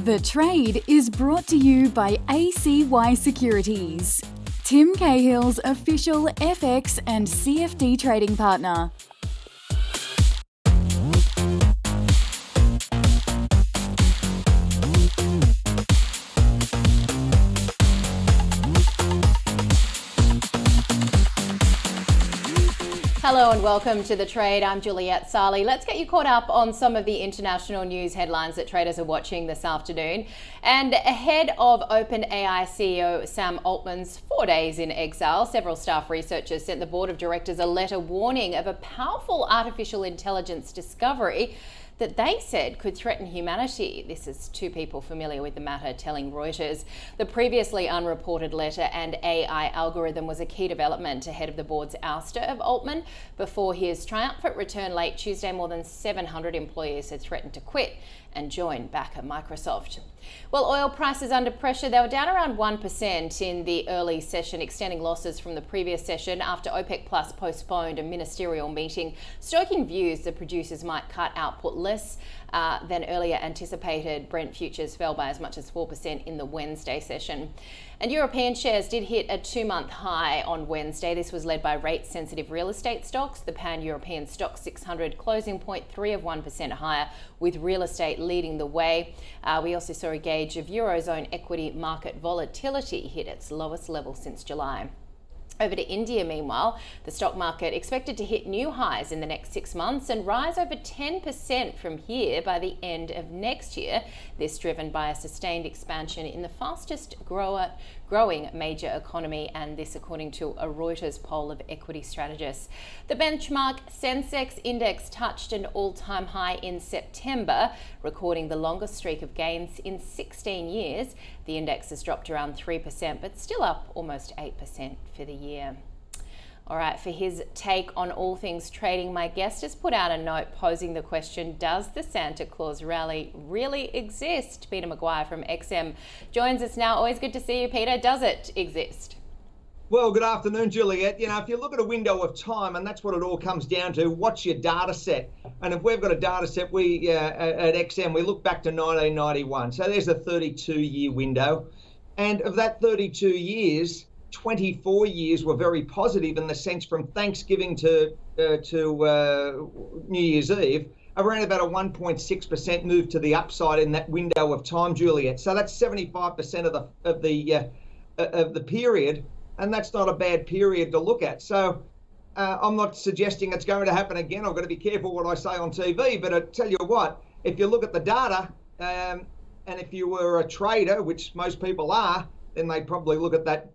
The Trade is brought to you by ACY Securities, Tim Cahill's official FX and CFD trading partner. Hello and welcome to The Trade. I'm Juliette Saly. Let's get you caught up on some of the international news headlines that traders are watching this afternoon. And ahead of OpenAI CEO Sam Altman's 4 days in exile, several staff researchers sent the board of directors a letter warning of a powerful artificial intelligence discovery that they said could threaten humanity. This is two people familiar with the matter telling Reuters. The previously unreported letter and AI algorithm was a key development ahead of the board's ouster of Altman. Before his triumphant return late Tuesday, more than 700 employees had threatened to quit and join back at Microsoft. Well, oil prices under pressure. They were down around 1% in the early session, extending losses from the previous session after OPEC Plus postponed a ministerial meeting, stoking views the producers might cut output less than earlier anticipated. Brent futures fell by as much as 4% in the Wednesday session. And European shares did hit a 2-month high on Wednesday. This was led by rate-sensitive real estate stocks. The Pan-European Stock 600 closing 0.3% higher, with real estate leading the way. We also saw a gauge of Eurozone equity market volatility hit its lowest level since July. Over to India, meanwhile, the stock market expected to hit new highs in the next 6 months and rise over 10% from here by the end of next year. This driven by a sustained expansion in the fastest growing major economy, and this according to a Reuters poll of equity strategists. The benchmark Sensex index touched an all-time high in September, recording the longest streak of gains in 16 years. The index has dropped around 3%, but still up almost 8% for the year. All right, for his take on all things trading, my guest has put out a note posing the question, does the Santa Claus rally really exist? Peter McGuire from XM joins us now. Always good to see you, Peter. Does it exist? Well, good afternoon, Juliette. You know, if you look at a window of time, and that's what it all comes down to, what's your data set? And if we've got a data set, we at XM, we look back to 1991. So there's a 32-year window. And of that 32 years, 24 years were very positive in the sense from Thanksgiving to New Year's Eve, around about a 1.6% move to the upside in that window of time, Juliette. So that's 75% of the period, and that's not a bad period to look at. So I'm not suggesting it's going to happen again. I've got to be careful what I say on TV, but I tell you what, if you look at the data, and if you were a trader, which most people are, then they'd probably look at that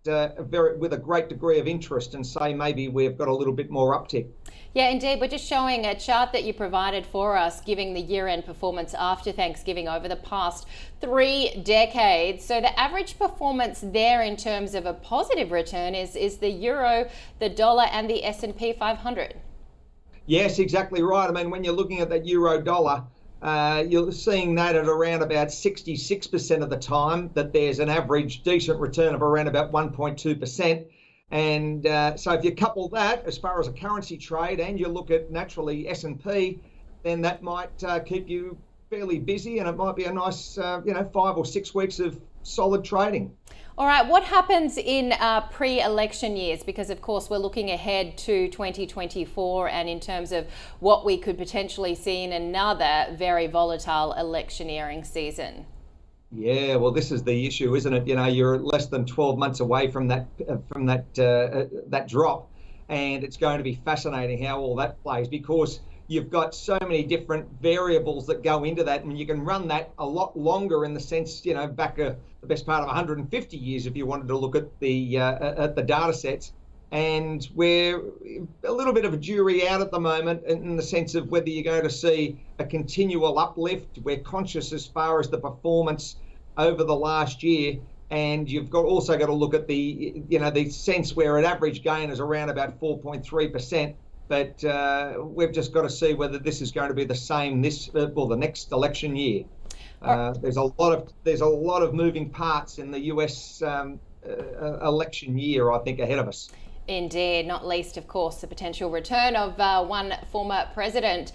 with a great degree of interest and say maybe we've got a little bit more uptick. Yeah, indeed. We're just showing a chart that you provided for us, giving the year-end performance after Thanksgiving over the past 3 decades. So the average performance there in terms of a positive return is the euro, the dollar, and the S&P 500. Yes, exactly right. I mean, when you're looking at that euro dollar, you're seeing that at around about 66% of the time that there's an average decent return of around about 1.2%. And so if you couple that as far as a currency trade and you look at naturally S&P, then that might keep you fairly busy, and it might be a nice 5 or 6 weeks of solid trading. All right, what happens in pre-election years? Because of course we're looking ahead to 2024, and in terms of what we could potentially see in another very volatile electioneering season. Yeah, well, this is the issue, isn't it? You know, you're less than 12 months away from that drop, and it's going to be fascinating how all that plays, because you've got so many different variables that go into that, and you can run that a lot longer in the sense, you know, back the best part of 150 years if you wanted to look at the data sets. And we're a little bit of a jury out at the moment in the sense of whether you're going to see a continual uplift. We're conscious as far as the performance over the last year, and you've also got to look at the sense where an average gain is around about 4.3%. But we've just got to see whether this is going to be the same the next election year. There's a lot of moving parts in the US election year, I think, ahead of us. Indeed, not least, of course, the potential return of one former president.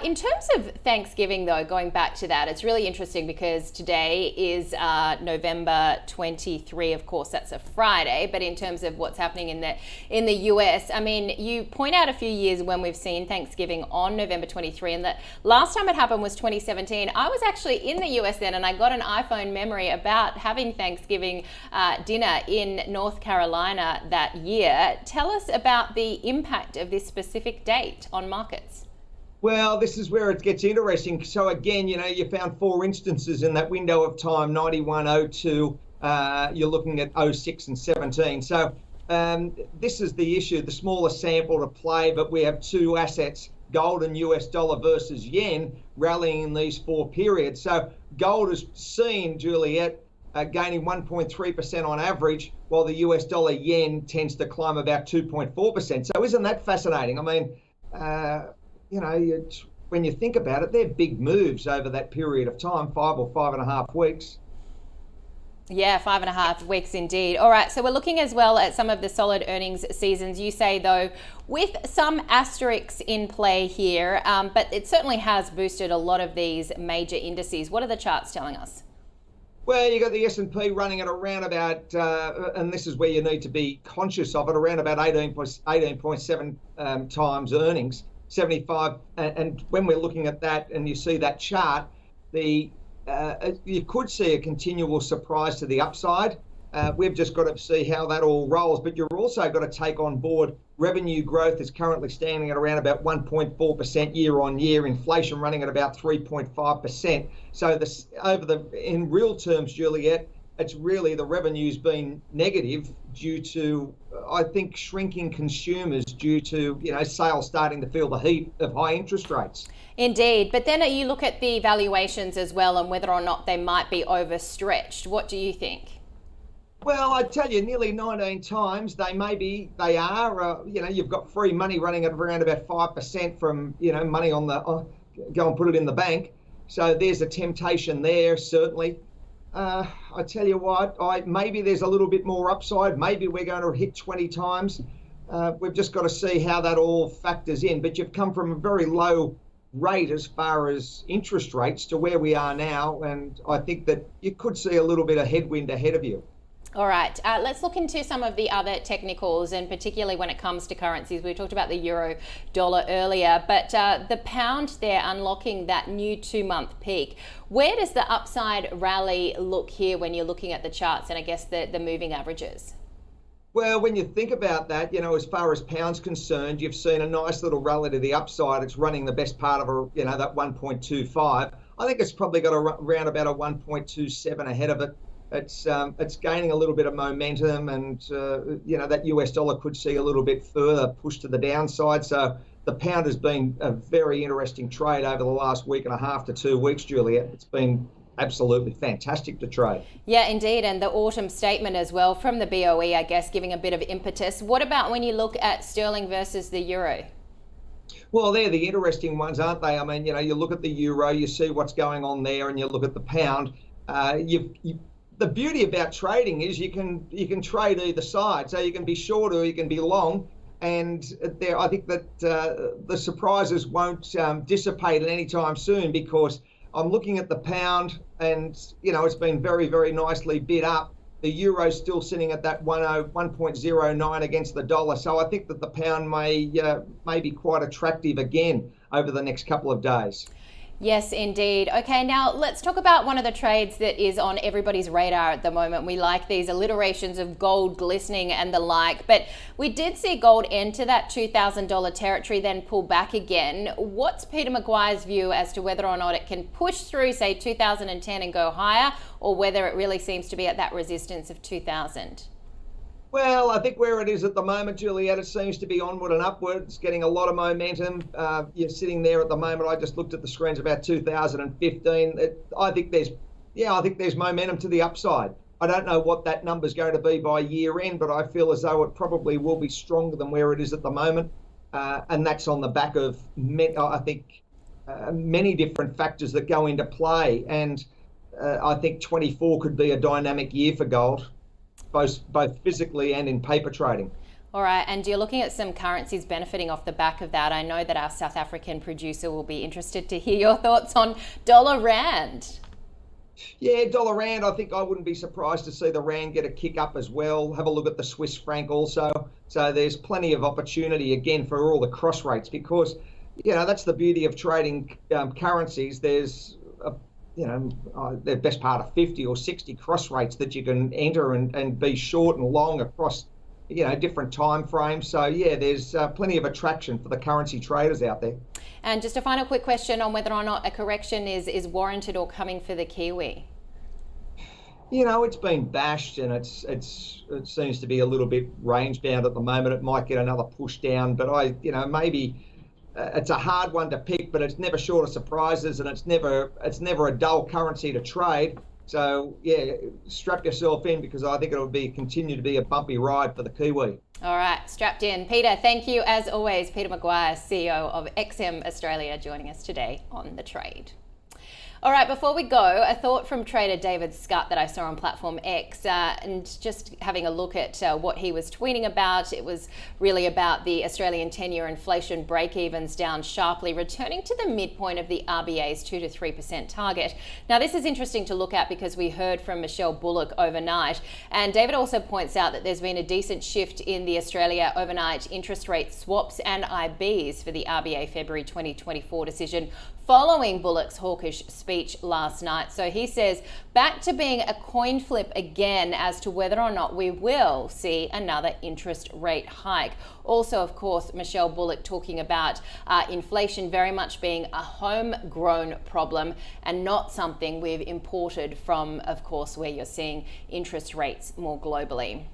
In terms of Thanksgiving, though, going back to that, it's really interesting because today is November 23. Of course, that's a Friday. But in terms of what's happening in the US, I mean, you point out a few years when we've seen Thanksgiving on November 23, and the last time it happened was 2017. I was actually in the US then, and I got an iPhone memory about having Thanksgiving dinner in North Carolina that year. Tell us about the impact of this specific date on markets. Well, this is where it gets interesting. So again, you found 4 instances in that window of time, 91, 02, you're looking at 06 and 17. So this is the issue, the smaller sample to play, but we have 2 assets, gold and US dollar versus yen, rallying in these 4 periods. So gold has seen, Juliette, gaining 1.3% on average, while the US dollar yen tends to climb about 2.4%. So isn't that fascinating? I mean, when you think about it, they're big moves over that period of time, 5 or 5.5 weeks. Yeah, 5.5 weeks indeed. All right, so we're looking as well at some of the solid earnings seasons. You say, though, with some asterisks in play here, but it certainly has boosted a lot of these major indices. What are the charts telling us? Well, you got the S&P running at around about, and this is where you need to be conscious of it, around about 18.7 times earnings, 75. And when we're looking at that and you see that chart, you could see a continual surprise to the upside. We've just got to see how that all rolls. But you're also got to take on board revenue growth is currently standing at around about 1.4% year on year, inflation running at about 3.5%. So in real terms, Juliette, it's really the revenue's been negative due to, I think, shrinking consumers due to, sales starting to feel the heat of high interest rates. Indeed. But then you look at the valuations as well and whether or not they might be overstretched. What do you think? Well, I tell you, nearly 19 times they are. You've got free money running at around about 5% from, money on the go and put it in the bank. So there's a temptation there, certainly. I tell you what, maybe there's a little bit more upside. Maybe we're going to hit 20 times. We've just got to see how that all factors in. But you've come from a very low rate as far as interest rates to where we are now. And I think that you could see a little bit of headwind ahead of you. All right, let's look into some of the other technicals, and particularly when it comes to currencies. We talked about the euro dollar earlier, but the pound there unlocking that new 2-month peak. Where does the upside rally look here when you're looking at the charts and I guess the moving averages? Well, when you think about that, as far as pound's concerned, you've seen a nice little rally to the upside. It's running the best part of that 1.25. I think it's probably got around about a 1.27 ahead of it. It's gaining a little bit of momentum, and that US dollar could see a little bit further push to the downside. So the pound has been a very interesting trade over the last week and a half to 2 weeks, Juliette. It's been absolutely fantastic to trade. Yeah, indeed, and the autumn statement as well from the BOE, I guess, giving a bit of impetus. What about when you look at sterling versus the euro? Well, they're the interesting ones, aren't they? I mean, you look at the euro, you see what's going on there, and you look at the pound. The beauty about trading is you can trade either side, so you can be short or you can be long, and I think that the surprises won't dissipate at any time soon, because I'm looking at the pound and it's been very, very nicely bid up. The euro's still sitting at that 1.09 against the dollar, so I think that the pound may be quite attractive again over the next couple of days. Yes, indeed. Okay, now let's talk about one of the trades that is on everybody's radar at the moment. We like these alliterations of gold glistening and the like, but we did see gold enter that $2,000 territory, then pull back again. What's Peter McGuire's view as to whether or not it can push through, say, 2010 and go higher, or whether it really seems to be at that resistance of 2000? Well, I think where it is at the moment, Juliette, it seems to be onward and upwards, getting a lot of momentum. You're sitting there at the moment. I just looked at the screens about 2015. I think there's momentum to the upside. I don't know what that number's going to be by year end, but I feel as though it probably will be stronger than where it is at the moment. And that's on the back of, many different factors that go into play. And I think 24 could be a dynamic year for gold, both physically and in paper trading. All right, and you're looking at some currencies benefiting off the back of that. I know that our South African producer will be interested to hear your thoughts on dollar rand. Yeah, dollar rand, I think I wouldn't be surprised to see the rand get a kick up as well. Have a look at the Swiss franc also. So there's plenty of opportunity again for all the cross rates because, that's the beauty of trading currencies. There's the best part of 50 or 60 cross rates that you can enter and be short and long across different time frames. So yeah, there's plenty of attraction for the currency traders out there. And just a final quick question on whether or not a correction is warranted or coming for the Kiwi. It's been bashed and it seems to be a little bit range bound at the moment. It might get another push down, but maybe it's a hard one to pick, but it's never short of surprises and it's never a dull currency to trade. So yeah, strap yourself in because I think it'll continue to be a bumpy ride for the Kiwi. All right, strapped in. Peter, thank you as always. Peter McGuire, CEO of XM Australia, joining us today on The Trade. All right, before we go, a thought from trader David Scott that I saw on platform X, and just having a look at what he was tweeting about. It was really about the Australian 10-year inflation break-evens down sharply, returning to the midpoint of the RBA's 2 to 3% target. Now, this is interesting to look at because we heard from Michelle Bullock overnight, and David also points out that there's been a decent shift in the Australia overnight interest rate swaps and IBs for the RBA February 2024 decision following Bullock's hawkish speech last night. So he says back to being a coin flip again as to whether or not we will see another interest rate hike. Also, of course, Michelle Bullock talking about inflation very much being a homegrown problem and not something we've imported from, of course, where you're seeing interest rates more globally.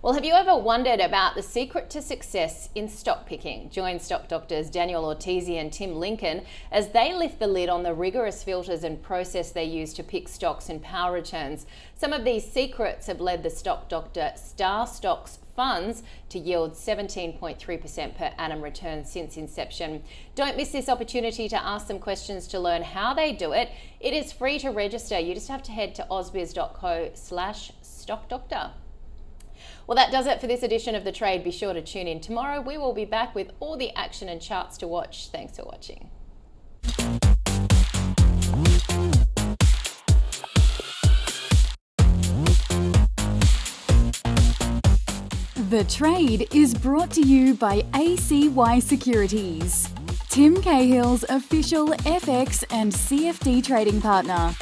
Well, have you ever wondered about the secret to success in stock picking? Join stock doctors Daniel Ortizi and Tim Lincoln as they lift the lid on the rigorous filters and process they use to pick stocks and power returns. Some of these secrets have led the stock doctor Star Stocks funds to yield 17.3% per annum return since inception. Don't miss this opportunity to ask them questions to learn how they do it. It is free to register. You just have to head to ausbiz.co/stockdoctor. Well, that does it for this edition of The Trade. Be sure to tune in tomorrow. We will be back with all the action and charts to watch. Thanks for watching. The Trade is brought to you by ACY Securities, Tim Cahill's official FX and CFD trading partner.